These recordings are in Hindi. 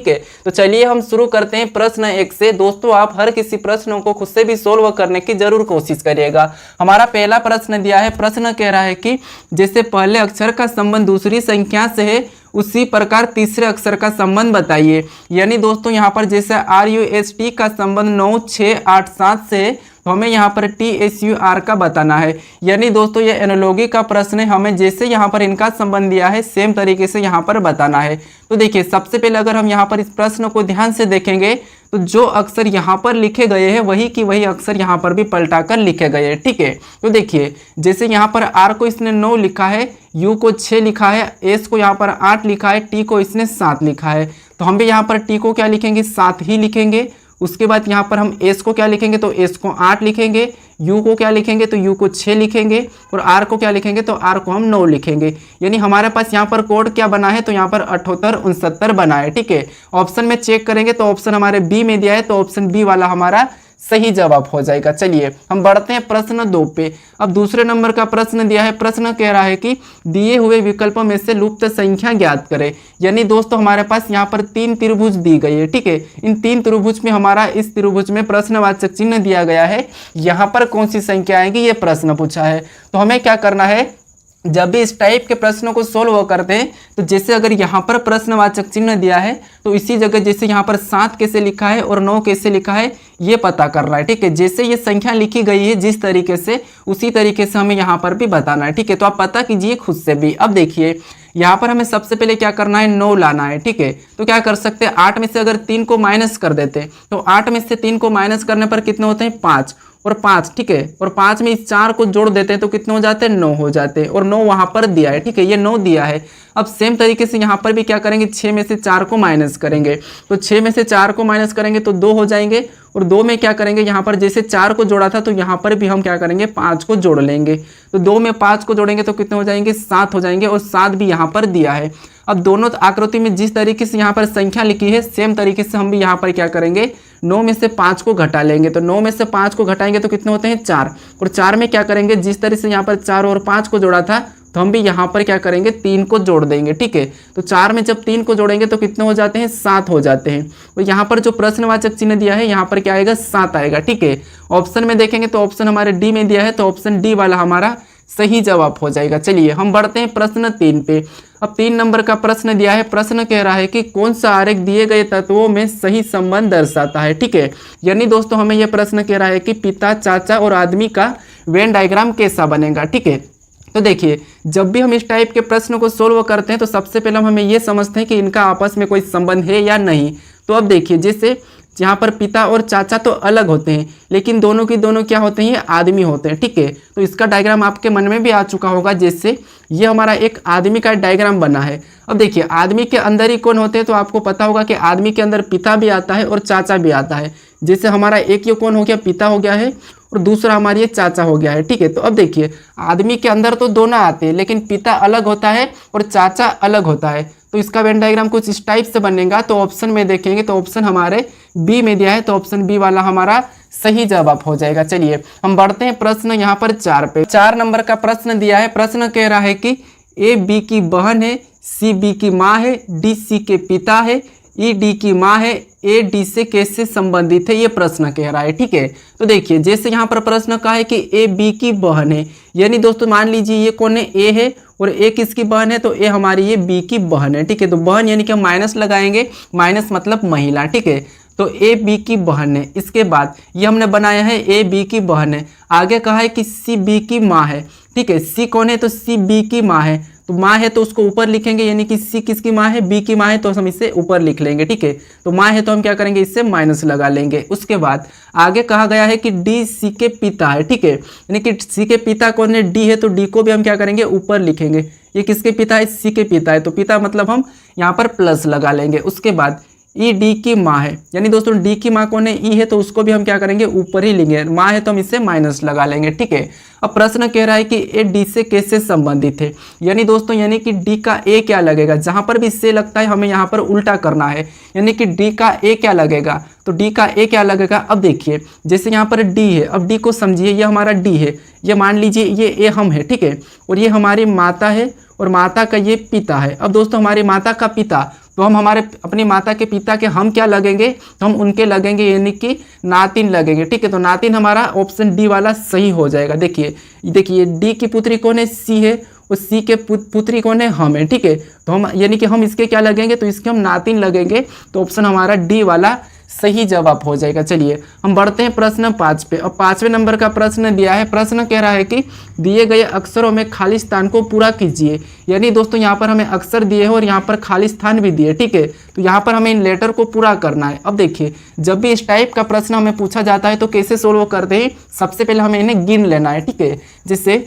ठीक है। तो चलिए हम शुरू करते हैं प्रश्न 1 से। दोस्तों आप हर किसी प्रश्न को खुद से भी सोल्व करने की जरूर कोशिश करिएगा। हमारा पहला प्रश्न दिया है, प्रश्न कह रहा है कि जैसे पहले अक्षर का संबंध दूसरी संख्या से है उसी प्रकार तीसरे अक्षर का संबंध बताइए। यानी दोस्तों यहाँ पर जैसे RUST का संबंध 9, 6, 8, 7 से है, तो हमें यहाँ पर TSUR का बताना है। यानी दोस्तों ये एनालॉजी का प्रश्न है, हमें जैसे यहाँ पर इनका संबंध दिया है सेम तरीके से यहाँ पर बताना है। तो देखिए सबसे पहले अगर हम यहाँ पर इस प्रश्न को ध्यान से देखेंगे तो जो अक्षर यहाँ पर लिखे गए हैं वही की वही अक्षर यहाँ पर भी पलटा कर लिखे गए हैं, ठीक है। तो देखिए जैसे यहाँ पर R को इसने 9 लिखा है, U को 6 लिखा है, S को यहाँ पर 8 लिखा है, T को इसने 7 लिखा है, तो हम भी यहाँ पर T को क्या लिखेंगे 7 ही लिखेंगे। उसके बाद यहाँ पर हम S को क्या लिखेंगे तो S को 8 लिखेंगे, U को क्या लिखेंगे तो U को 6 लिखेंगे और R को क्या लिखेंगे तो R को हम 9 लिखेंगे। यानी हमारे पास यहाँ पर कोड क्या बना है तो यहाँ पर 78, 69 बना है, ठीक है। ऑप्शन में चेक करेंगे तो ऑप्शन हमारे बी में दिया है, तो ऑप्शन बी वाला हमारा सही जवाब हो जाएगा। चलिए हम बढ़ते हैं प्रश्न 2 पे। अब दूसरे नंबर का प्रश्न दिया है, प्रश्न कह रहा है कि दिए हुए विकल्पों में से लुप्त संख्या ज्ञात करें। यानी दोस्तों हमारे पास यहाँ पर 3 त्रिभुज दी गई है, ठीक है। इन 3 त्रिभुज में हमारा इस त्रिभुज में प्रश्नवाचक चिन्ह दिया गया है, यहाँ पर कौन सी संख्या आएगी ये प्रश्न पूछा है। तो हमें क्या करना है, जब भी इस टाइप के प्रश्नों को सोल्व करते हैं तो जैसे अगर यहाँ पर प्रश्नवाचक चिन्ह दिया है तो इसी जगह जैसे यहाँ पर 7 कैसे लिखा है और 9 कैसे लिखा है ये पता करना है, ठीक है। जैसे ये संख्या लिखी गई है जिस तरीके से उसी तरीके से हमें यहाँ पर भी बताना है, ठीक है। तो आप पता कीजिए खुद से भी। अब देखिए यहाँ पर हमें सबसे पहले क्या करना है 9 लाना है, ठीक है। तो क्या कर सकते हैं 8 में से अगर 3 को माइनस कर देते हैं तो 8 में से 3 को माइनस करने पर कितने होते हैं 5 और 5, ठीक है। और 5 में इस 4 को जोड़ देते हैं तो कितने हो जाते हैं 9 हो जाते हैं, और 9 वहां पर दिया है, ठीक है, ये 9 दिया है। अब सेम तरीके से यहाँ पर भी क्या करेंगे 6 में से 4 को माइनस करेंगे, तो 6 में से 4 को माइनस करेंगे तो 2 हो जाएंगे, और 2 में क्या करेंगे यहाँ पर जैसे 4 को जोड़ा था तो यहाँ पर भी हम क्या करेंगे 5 को जोड़ लेंगे, तो 2 में 5 को जोड़ेंगे तो कितने हो जाएंगे 7 हो जाएंगे, और 7 भी यहाँ पर दिया है। अब दोनों आकृति में जिस तरीके से यहाँ पर संख्या लिखी है सेम तरीके से हम भी यहाँ पर क्या करेंगे 9 में से 5 को घटा लेंगे, तो 9 में से 5 को घटाएंगे तो कितने होते हैं 4, और 4 में क्या करेंगे जिस तरह से यहाँ पर 4 और 5 को जोड़ा था तो हम भी यहाँ पर क्या करेंगे 3 को जोड़ देंगे, ठीक है। तो 4 में जब 3 को जोड़ेंगे तो कितने हो जाते हैं 7 हो जाते हैं, और यहाँ पर जो प्रश्नवाचक चिन्ह दिया है यहाँ पर क्या आएगा 7 आएगा, ठीक है। ऑप्शन में देखेंगे तो ऑप्शन हमारे डी में दिया है, तो ऑप्शन डी वाला हमारा सही जवाब हो जाएगा। चलिए हम बढ़ते हैं प्रश्न 3 पे। अब 3 नंबर का प्रश्न दिया है, प्रश्न कह रहा है कि कौन सा आरेख दिए गए तत्वों में सही संबंध दर्शाता है, ठीक है। यानी दोस्तों हमें यह प्रश्न कह रहा है कि पिता, चाचा और आदमी का वेन डायग्राम कैसा बनेगा, ठीक है। तो देखिए जब भी हम इस टाइप के प्रश्न को सोल्व करते हैं तो सबसे पहले हमें ये समझते हैं कि इनका आपस में कोई संबंध है या नहीं। तो अब देखिए जैसे यहाँ पर पिता और चाचा तो अलग होते हैं लेकिन दोनों की दोनों क्या होते हैं आदमी होते हैं, ठीक है। तो इसका डायग्राम आपके मन में भी आ चुका होगा, जैसे ये हमारा एक आदमी का डायग्राम बना है। अब देखिए आदमी के अंदर ही कौन होते हैं, तो आपको पता होगा कि आदमी के अंदर पिता भी आता है और चाचा भी आता है। जैसे हमारा एक ये कौन हो गया पिता हो गया है और दूसरा हमारी ये चाचा हो गया है, ठीक है। तो अब देखिए आदमी के अंदर तो दोनों आते हैं लेकिन पिता अलग होता है और चाचा अलग होता है, तो इसका वेन डायग्राम कुछ इस टाइप से बनेगा। तो ऑप्शन में देखेंगे तो ऑप्शन हमारे बी में दिया है, तो ऑप्शन बी वाला हमारा सही जवाब हो जाएगा। चलिए हम बढ़ते हैं प्रश्न यहाँ पर 4 पे। 4 नंबर का प्रश्न दिया है, प्रश्न कह रहा है कि ए बी की बहन है, सी बी की माँ है, डी सी के पिता है, ई डी की माँ है, ए डी से कैसे संबंधित है, ये प्रश्न कह रहा है, ठीक है। तो देखिए जैसे यहाँ पर प्रश्न कहा है कि ए बी की बहन है, यानी दोस्तों मान लीजिए ये कौन है ए है और ए किसकी बहन है, तो ए हमारी ये बी की बहन है, ठीक है। तो बहन यानी कि हम माइनस लगाएंगे, माइनस मतलब महिला, ठीक है। तो ए बी की बहन है, इसके बाद ये हमने बनाया है ए बी की बहन है, आगे कहा है कि सी बी की माँ है, ठीक है। सी कौन है, तो सी बी की माँ है, तो माँ है तो उसको ऊपर लिखेंगे, यानी कि सी किसकी माँ है, बी की माँ है, तो हम इसे ऊपर लिख लेंगे, ठीक है। तो माँ है तो हम क्या करेंगे इससे माइनस लगा लेंगे। उसके बाद आगे कहा गया है कि डी सी के पिता है, ठीक है, यानी कि सी के पिता कौन है, डी है, तो डी को भी हम क्या करेंगे ऊपर लिखेंगे। ये किसके पिता है, सी के पिता है, तो पिता मतलब हम यहाँ पर प्लस लगा लेंगे। उसके बाद ई डी की माँ है, यानी दोस्तों डी की माँ कौन है, ई है, तो उसको भी हम क्या करेंगे ऊपर ही लेंगे, माँ है तो हम इससे माइनस लगा लेंगे, ठीक है। अब प्रश्न कह रहा है कि ए डी से कैसे संबंधित है, यानी दोस्तों यानी कि डी का ए क्या लगेगा, जहां पर भी से लगता है हमें यहाँ पर उल्टा करना है, यानी कि डी का ए क्या लगेगा, तो डी का ए क्या लगेगा। अब देखिए जैसे यहाँ पर डी है, अब डी को समझिए, ये हमारा डी है, ये मान लीजिए ये ए हम है, ठीक है, और ये हमारी माता है और माता का ये पिता है। अब दोस्तों हमारी माता का पिता तो हम हमारे अपनी माता के पिता के हम क्या लगेंगे, तो हम उनके लगेंगे, यानी कि नातिन लगेंगे। ठीक है, तो नातिन हमारा ऑप्शन डी वाला सही हो जाएगा। देखिए डी की पुत्री कौन है, सी है, और सी के पुत्री कौन है, हम है। ठीक है, तो हम यानी कि हम इसके क्या लगेंगे, तो इसके हम नातिन लगेंगे, तो ऑप्शन हमारा डी वाला सही जवाब हो जाएगा। चलिए हम बढ़ते हैं प्रश्न 5 पे। अब 5वें नंबर का प्रश्न दिया है। प्रश्न कह रहा है कि दिए गए अक्षरों में खाली स्थान को पूरा कीजिए। यानी दोस्तों यहाँ पर हमें अक्षर दिए हैं और यहाँ पर खाली स्थान भी दिए। ठीक है, तो यहाँ पर हमें इन लेटर को पूरा करना है। अब देखिए जब भी इस टाइप का प्रश्न हमें पूछा जाता है तो कैसे सोल्व करते हैं, सबसे पहले हमें इन्हें गिन लेना है। ठीक है, जैसे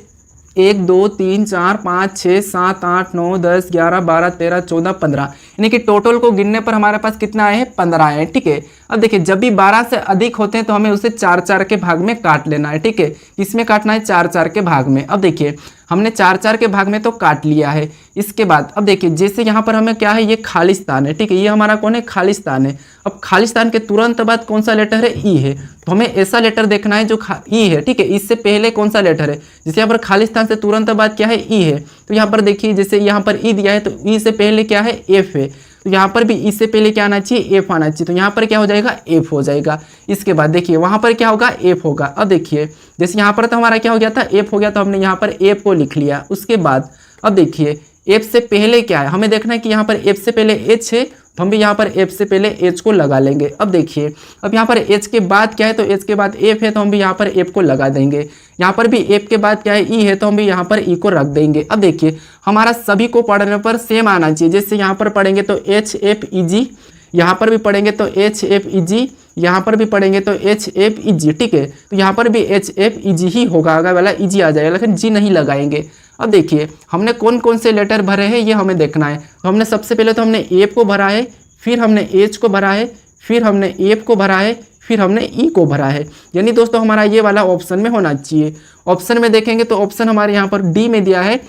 1 2 3 4 5 6 7 8 9 10 11 12 13 14 15, यानी कि टोटल को गिनने पर हमारे पास कितना है, 15 है। ठीक है, अब देखिए जब भी 12 से अधिक होते हैं तो हमें उसे 4-4 के भाग में काट लेना है। ठीक है, इसमें काटना है 4-4 के भाग में। अब देखिए हमने 4-4 के भाग में तो काट लिया है। इसके बाद अब देखिए जैसे यहाँ पर हमें क्या है, ये खाली स्थान है। ठीक है, ये हमारा कौन है, खाली स्थान है। अब खाली स्थान के तुरंत बाद कौन सा लेटर है, ई है, तो हमें ऐसा लेटर देखना है जो ई है। ठीक है, इससे पहले कौन सा लेटर है, जैसे यहाँ पर खाली स्थान से तुरंत बाद क्या है, ई है, तो यहाँ पर देखिए जैसे यहाँ पर ई दिया है तो ई से पहले क्या है, एफ है, तो यहाँ पर भी ई से पहले क्या आना चाहिए, एफ आना चाहिए, तो यहाँ पर क्या हो जाएगा, एफ हो जाएगा। इसके बाद देखिए वहाँ पर क्या होगा, एफ होगा। अब देखिए जैसे यहाँ पर तो हमारा क्या हो गया था, एफ हो गया, तो हमने यहाँ पर एफ को लिख लिया। उसके बाद अब देखिए एफ से पहले क्या है, हमें देखना है कि यहाँ पर एफ से पहले एच है, तो हम भी यहाँ पर एफ से पहले एच को लगा लेंगे। अब देखिए अब यहाँ पर एच के बाद क्या है, तो एच के बाद एफ है, तो हम भी यहाँ पर एफ को लगा देंगे। यहाँ पर भी एफ के बाद क्या है, ई है, तो हम भी यहाँ पर ई को रख देंगे। अब देखिए हमारा सभी को पढ़ने पर सेम आना चाहिए। जैसे यहाँ पर पढ़ेंगे तो एच एफ ई जी, यहाँ पर भी पढ़ेंगे तो एच एफ ई जी, यहाँ पर भी पढ़ेंगे तो एच एफ ई जी। ठीक है, तो यहाँ पर भी एच एफ ई जी ही होगा, आगे वाला ई जी आ जाएगा, लेकिन जी नहीं लगाएंगे। अब देखिए हमने कौन कौन से लेटर भरे हैं ये हमें देखना है। तो हमने सबसे पहले तो हमने एफ को भरा है, फिर हमने एच को भरा है, फिर हमने एफ को भरा है, फिर हमने ई को भरा है। यानी दोस्तों हमारा ये वाला ऑप्शन में होना चाहिए। ऑप्शन में देखेंगे तो ऑप्शन हमारे यहाँ पर डी में दिया है,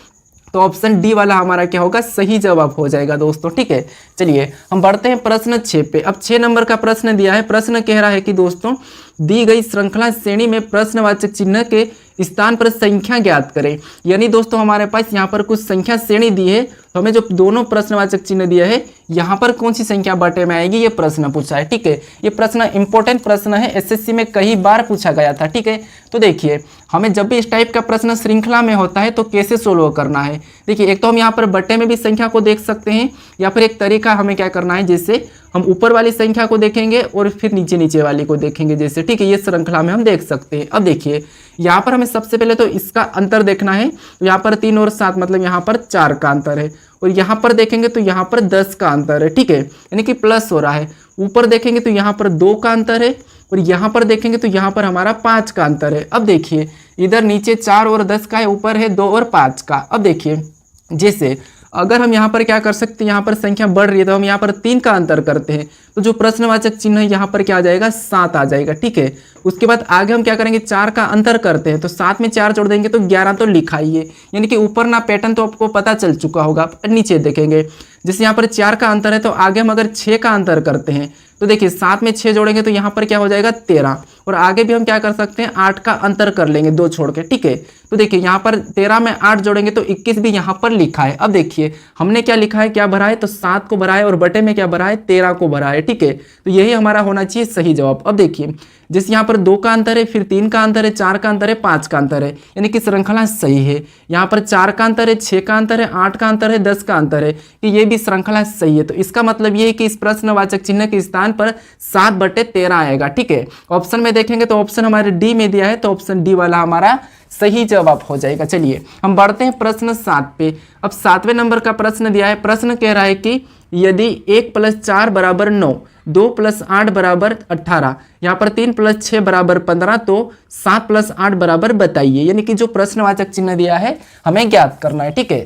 तो ऑप्शन डी वाला हमारा क्या होगा, सही जवाब हो जाएगा दोस्तों। ठीक है, चलिए हम बढ़ते हैं प्रश्न 6 पे। अब 6 नंबर का प्रश्न दिया है। प्रश्न कह रहा है कि दोस्तों दी गई श्रृंखला श्रेणी में प्रश्नवाचक चिन्ह के स्थान पर संख्या ज्ञात करें। यानी दोस्तों हमारे पास यहाँ पर कुछ संख्या श्रेणी दी है, तो हमें जो दोनों प्रश्नवाचक चिन्ह दिया है यहाँ पर कौन सी संख्या बटे में आएगी, ये प्रश्न पूछा है। ठीक है, ये प्रश्न इंपॉर्टेंट प्रश्न है, एसएससी में कई बार पूछा गया था। ठीक है, तो देखिए हमें जब भी इस टाइप का प्रश्न श्रृंखला में होता है तो कैसे सोल्व करना है। देखिए एक तो हम यहाँ पर बटे में भी संख्या को देख सकते हैं, या फिर एक तरीका हमें क्या करना है, जैसे हम ऊपर वाली संख्या को देखेंगे और फिर नीचे नीचे वाली को देखेंगे जैसे। ठीक है, ये श्रृंखला में हम देख सकते हैं। अब देखिए यहाँ पर हमें सबसे पहले तो इसका अंतर देखना है, तो यहाँ पर 3 और 7 मतलब यहाँ पर 4 का अंतर है, और यहाँ पर देखेंगे तो यहाँ पर 10 का अंतर है। ठीक है, यानी कि प्लस हो रहा है। ऊपर देखेंगे तो यहाँ पर 2 का अंतर है, और यहाँ पर देखेंगे तो यहाँ पर हमारा 5 का अंतर है। अब देखिए इधर नीचे 4 और 10 का है, ऊपर है 2 और 5 का। अब देखिए जैसे अगर हम यहाँ पर क्या कर सकते हैं, यहाँ पर संख्या बढ़ रही है तो हम यहाँ पर 3 का अंतर करते हैं, तो जो प्रश्नवाचक चिन्ह है यहाँ पर क्या आ जाएगा, 7 आ जाएगा। ठीक है, उसके बाद आगे हम क्या करेंगे, 4 का अंतर करते हैं, तो 7 में 4 जोड़ देंगे तो 11 तो लिखा ही है। यानी कि ऊपर ना पैटर्न तो आपको पता चल चुका होगा। नीचे देखेंगे जैसे यहाँ पर 4 का अंतर है, तो आगे हम अगर 6 का अंतर करते हैं तो देखिए 7 में 6 जोड़ेंगे तो यहाँ पर क्या हो जाएगा, 13, और आगे भी हम क्या कर सकते हैं, 8 का अंतर कर लेंगे 2 छोड़ के। ठीक है, तो देखिए यहाँ पर 13 में 8 जोड़ेंगे तो 21 भी यहाँ पर लिखा है। अब देखिए हमने क्या लिखा है, क्या भरा है, तो 7 को भरा है, और बटे में क्या भरा है, 13 को भरा है। ठीक है, तो यही हमारा होना चाहिए सही जवाब। अब देखिए जैसे यहाँ पर 2 का अंतर है, फिर 3 का अंतर है, 4 का अंतर है, 5 का अंतर है, यानी कि श्रृंखला सही है। यहाँ पर 4 का अंतर है, 6 का अंतर है, 8 का अंतर है, 10 का अंतर है, कि ये भी श्रृंखला सही है। तो इसका मतलब ये है कि इस प्रश्नवाचक चिन्ह के स्थान पर 7/13 आएगा। ठीक है, ऑप्शन में देखेंगे तो ऑप्शन हमारे डी में दिया है, तो ऑप्शन डी वाला हमारा सही जवाब हो जाएगा। चलिए हम बढ़ते हैं प्रश्न 7 पे। अब 7वें नंबर का प्रश्न दिया है। प्रश्न कह रहा है कि यदि 1 + 4 = 9, 2 + 8 = 18, यहाँ पर 3 + 6 = 15, तो 7 + 8 बराबर बताइए। यानी कि जो प्रश्नवाचक चिन्ह दिया है हमें ज्ञात करना है। ठीक है,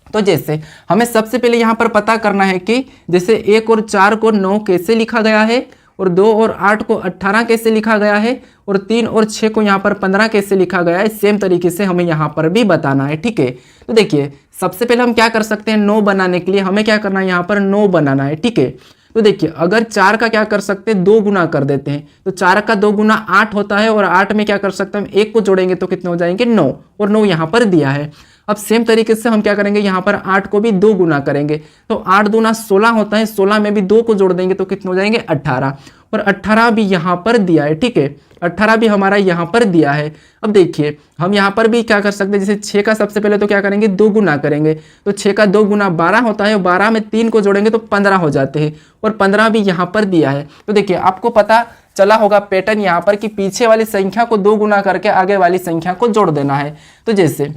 तो जैसे हमें सबसे पहले यहाँ पर पता करना है कि जैसे 1 और 4 को 9 कैसे लिखा गया है, और 2 और 8 को 18 कैसे लिखा गया है, और 3 और 6 को यहाँ पर 15 कैसे लिखा गया है, सेम तरीके से हमें यहाँ पर भी बताना है। ठीक है, तो देखिए सबसे पहले हम क्या कर सकते हैं, 9 बनाने के लिए हमें क्या करना है, यहाँ पर 9 बनाना है। ठीक है, तो देखिए अगर 4 का क्या कर सकते हैं, 2 गुना कर देते हैं, तो 4 का 2 गुना 8 होता है, और 8 में क्या कर सकते हैं हम 1 को जोड़ेंगे तो कितने हो जाएंगे, 9, और 9 यहाँ पर दिया है। अब सेम तरीके से हम क्या करेंगे, यहाँ पर 8 को भी 2 गुना करेंगे तो 8 दूना 16 होता है, 16 में भी 2 को जोड़ देंगे तो कितने हो जाएंगे 18, और 18 भी यहाँ पर दिया है, ठीक है 18 भी हमारा यहाँ पर दिया है। अब देखिए हम यहाँ पर भी क्या कर सकते हैं, जैसे 6 का सबसे पहले तो क्या करेंगे 2 गुना करेंगे, तो 6 का 2 गुना 12 होता है, और 12 में 3 को जोड़ेंगे तो 15 हो जाते हैं, और 15 भी यहाँ पर दिया है। तो देखिए आपको पता चला होगा पैटर्न यहाँ पर कि पीछे वाली संख्या को 2 गुना करके आगे वाली संख्या को जोड़ देना है। तो जैसे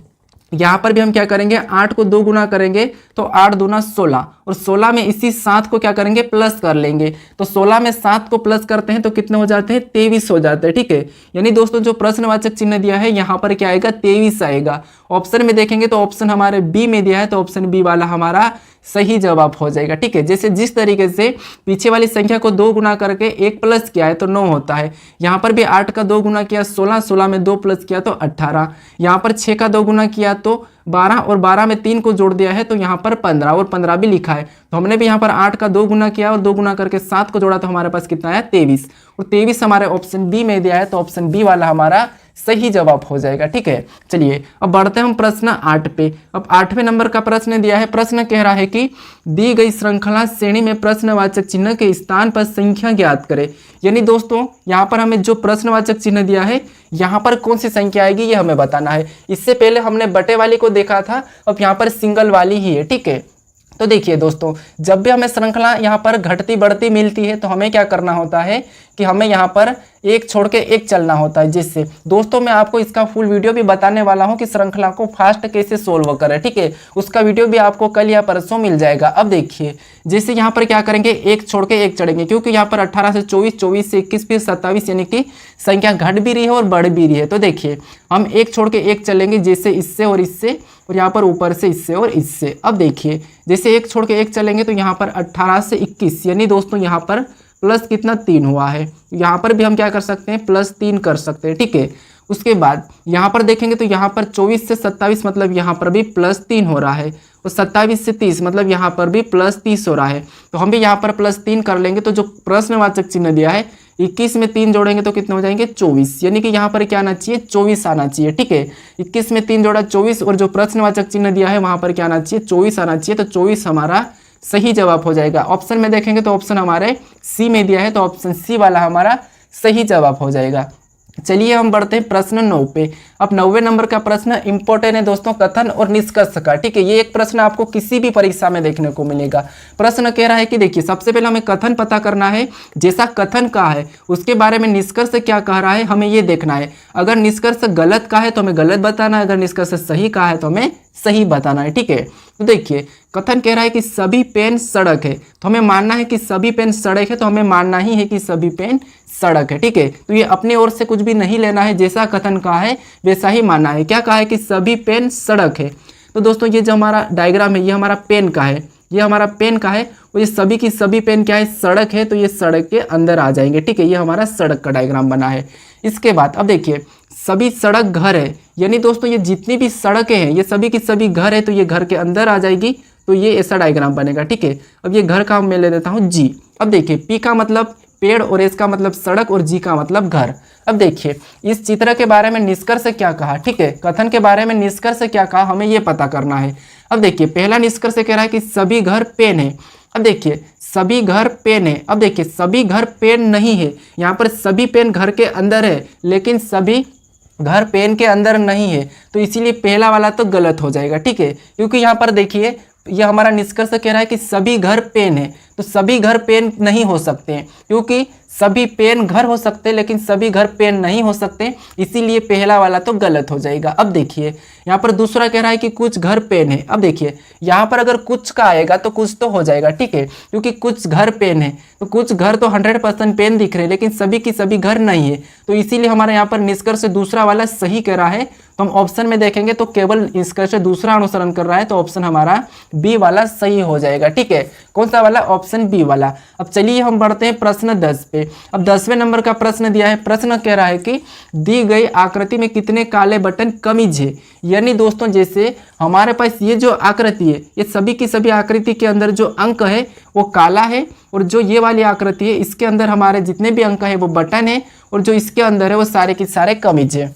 यहाँ पर भी हम क्या करेंगे, 8 को 2 गुना करेंगे तो 8 दूना 16, और 16 में इसी 7 को क्या करेंगे प्लस कर लेंगे, तो 16 में 7 को प्लस करते हैं तो कितने हो जाते हैं 23 हो जाते हैं, ठीक है। यानी दोस्तों जो प्रश्नवाचक चिन्ह दिया है यहाँ पर क्या आएगा 23 आएगा। ऑप्शन में देखेंगे तो ऑप्शन हमारे बी में दिया है, तो ऑप्शन बी वाला हमारा सही जवाब हो जाएगा, ठीक है। जैसे जिस तरीके से पीछे वाली संख्या को 2 गुना करके 1 प्लस किया है तो 9 होता है, यहाँ पर भी 8 का 2 गुना किया 16, 16 में 2 प्लस किया तो 18, यहाँ पर 6 का 2 गुना किया तो 12, और 12 में 3 को जोड़ दिया है तो यहाँ पर 15, और 15 भी लिखा है। तो हमने भी यहाँ पर 8 का 2 गुना किया और 2 गुना करके 7 को जोड़ा तो हमारे पास कितना आया 23, और 23 हमारे ऑप्शन बी में दिया है, तो ऑप्शन बी वाला हमारा सही जवाब हो जाएगा, ठीक है। चलिए अब बढ़ते हैं हम प्रश्न 8 पे। अब 8वें नंबर का प्रश्न दिया है, प्रश्न कह रहा है कि दी गई श्रृंखला श्रेणी में प्रश्नवाचक चिन्ह के स्थान पर संख्या ज्ञात करें। यानी दोस्तों यहाँ पर हमें जो प्रश्नवाचक चिन्ह दिया है यहाँ पर कौन सी संख्या आएगी ये हमें बताना है। इससे पहले हमने बटे वाली को देखा था, अब यहाँ पर सिंगल वाली ही है, ठीक है। तो देखिए दोस्तों जब भी हमें श्रृंखला यहाँ पर घटती बढ़ती मिलती है तो हमें क्या करना होता है कि हमें यहाँ पर एक छोड़ के एक चलना होता है। जिससे दोस्तों मैं आपको इसका फुल वीडियो भी बताने वाला हूँ कि श्रृंखला को फास्ट कैसे सोल्व करें, ठीक है। उसका वीडियो भी आपको कल या परसों मिल जाएगा। अब देखिए जैसे यहाँ पर क्या करेंगे एक छोड़ के एक चढ़ेंगे, क्योंकि यहाँ पर 18 से 24, 24 से 21, फिर 27, यानी कि संख्या घट भी रही है और बढ़ भी रही है। तो देखिए हम एक छोड़ के एक चलेंगे, जैसे इससे और इससे, और यहाँ पर ऊपर से इससे और इससे। अब देखिए जैसे एक छोड़ के एक चलेंगे तो यहाँ पर 18 से 21, यानी दोस्तों यहाँ पर प्लस कितना 3 हुआ है, यहाँ पर भी हम क्या कर सकते हैं +3 कर सकते हैं, ठीक है। उसके बाद यहाँ पर देखेंगे तो यहाँ पर 24 से 27 मतलब यहाँ पर भी +3 हो रहा है, और 27 से 30 मतलब यहाँ पर भी +30 हो रहा है। तो हम भी यहाँ पर +3 कर लेंगे। तो जो प्रश्नवाचक चिन्ह दिया है 21 में 3 जोड़ेंगे तो कितने हो जाएंगे 24, यानी कि यहाँ पर क्या आना चाहिए 24 आना चाहिए, ठीक है। 21 में 3 जोड़ा 24, और जो प्रश्नवाचक चिन्ह दिया है वहाँ पर क्या आना चाहिए 24 आना चाहिए। तो 24 हमारा सही जवाब हो जाएगा। ऑप्शन में देखेंगे तो ऑप्शन हमारे सी में दिया है, तो ऑप्शन सी वाला हमारा सही जवाब हो जाएगा। चलिए हम बढ़ते हैं प्रश्न 9 पे। अब 9वें नंबर का प्रश्न इंपॉर्टेंट है दोस्तों, कथन और निष्कर्ष का, ठीक है। ये एक प्रश्न आपको किसी भी परीक्षा में देखने को मिलेगा। प्रश्न कह रहा है कि देखिए सबसे पहले हमें कथन पता करना है, जैसा कथन का है उसके बारे में निष्कर्ष क्या कह रहा है हमें ये देखना है। अगर निष्कर्ष गलत का है तो हमें गलत बताना है, अगर निष्कर्ष सही का है तो हमें सही बताना है, ठीक है। तो देखिए कथन कह रहा है कि सभी पेन सड़क है, तो हमें मानना है कि सभी पेन सड़क है, तो हमें मानना ही है कि सभी पेन सड़क है, ठीक है। तो ये अपने ओर से कुछ भी नहीं लेना है, जैसा कथन कहा है वैसा ही मानना है। क्या कहा है कि सभी पेन सड़क है। तो दोस्तों ये जो हमारा डायग्राम है ये हमारा पेन का है, ये हमारा पेन का है, और ये सभी की सभी पेन क्या है सड़क है, तो ये सड़क के अंदर आ जाएंगे, ठीक है। ये हमारा सड़क का डायग्राम बना है। इसके बाद अब देखिए सभी सड़क घर है, यानी दोस्तों ये जितनी भी सड़कें हैं ये सभी की सभी घर है, तो ये घर के अंदर आ जाएगी, तो ये ऐसा डायग्राम बनेगा, ठीक है। अब ये घर का मैं ले देता हूँ जी। अब देखिए पी का मतलब पेड़, और एस का मतलब सड़क, और जी का मतलब घर। अब देखिए इस चित्र के बारे में निष्कर्ष क्या कहा, ठीक है। कथन के बारे में निष्कर्ष क्या कहा हमें ये पता करना है। अब देखिए पहला निष्कर्ष कह रहा है कि सभी घर पेन है। अब देखिए सभी घर पेन है, अब देखिए सभी घर पेन नहीं है, यहाँ पर सभी पेन घर के अंदर है, लेकिन सभी घर पेन के अंदर नहीं है, तो इसीलिए पहला वाला तो गलत हो जाएगा, ठीक है। क्योंकि यहाँ पर देखिए यह हमारा निष्कर्ष कह रहा है कि सभी घर पेन है, तो सभी घर पेन नहीं हो सकते हैं, क्योंकि सभी पेन घर हो सकते हैं लेकिन सभी घर पेन नहीं हो सकते, इसीलिए पहला वाला तो गलत हो जाएगा। अब देखिए यहाँ पर दूसरा कह रहा है कि कुछ घर पेन है। अब देखिए यहाँ पर अगर कुछ का आएगा तो कुछ तो हो जाएगा, ठीक है, क्योंकि कुछ घर पेन है, तो कुछ घर तो 100% पेन दिख रहे हैं, लेकिन सभी की सभी घर नहीं है, तो इसीलिए हमारे यहाँ पर निष्कर्ष दूसरा वाला सही कह रहा है। तो हम ऑप्शन में देखेंगे तो केवल निष्कर्ष दूसरा अनुसरण कर रहा है, तो ऑप्शन हमारा बी वाला सही हो जाएगा, ठीक है। कौन सा वाला? ऑप्शन बी वाला। अब चलिए हम बढ़ते हैं प्रश्न 10 पे। अब 10वें नंबर का प्रश्न दिया है। प्रश्न कह रहा है कि दी गई आकृति में कितने काले बटन कमीज है। यानी दोस्तों जैसे हमारे पास ये जो आकृति है, ये सभी की सभी आकृति के अंदर जो अंक है वो काला है, और जो ये वाली आकृति है इसके अंदर हमारे जितने भी अंक है वो बटन है, और जो इसके अंदर है वो सारे के सारे कमीज है।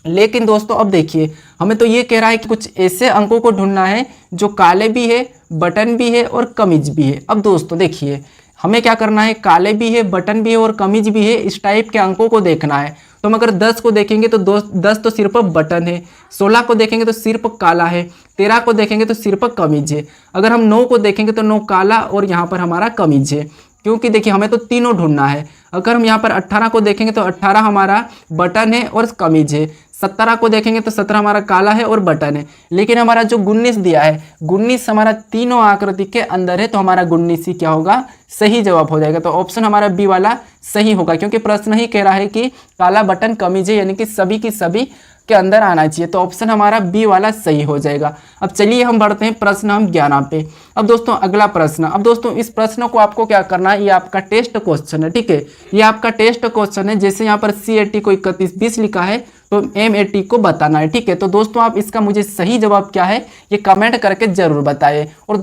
लेकिन दोस्तों अब देखिए, हमें तो ये कह रहा है कि कुछ ऐसे अंकों को ढूंढना है जो काले भी है, बटन भी है और कमीज भी है। अब दोस्तों देखिए, हमें क्या करना है, काले भी है, बटन भी है और कमीज भी है, इस टाइप के अंकों को देखना है। तो हम अगर 10 को देखेंगे तो 10 तो सिर्फ बटन है, 16 को देखेंगे तो सिर्फ काला है, 13 को देखेंगे तो सिर्फ कमीज है। अगर हम 9 को देखेंगे तो 9 काला और यहाँ पर हमारा कमीज है, क्योंकि देखिए हमें तो तीनों ढूंढना है। अगर हम यहाँ पर 18 को देखेंगे तो 18 हमारा बटन है और कमीज है, 17 को देखेंगे तो 17 हमारा काला है और बटन है। लेकिन हमारा जो 19 दिया है, 19 हमारा तीनों आकृति के अंदर है, तो हमारा 19 ही क्या होगा, सही जवाब हो जाएगा। तो ऑप्शन हमारा बी वाला सही होगा, क्योंकि प्रश्न ही कह रहा है कि काला बटन कमीज है, यानी कि सभी की सभी के अंदर आना चाहिए। तो ऑप्शन हमारा बी वाला सही हो जाएगा। अब चलिए हम बढ़ते हैं प्रश्न हम 11 पे। अब दोस्तों अगला प्रश्न, अब दोस्तों इस प्रश्न को आपको क्या करना है, ये आपका टेस्ट क्वेश्चन है, ठीक है, ये आपका टेस्ट क्वेश्चन है। जैसे यहाँ पर C80 को 3120 लिखा है तो M80 को बताना है, ठीक है। तो दोस्तों आप इसका मुझे सही जवाब क्या है ये कमेंट करके जरूर बताइए। और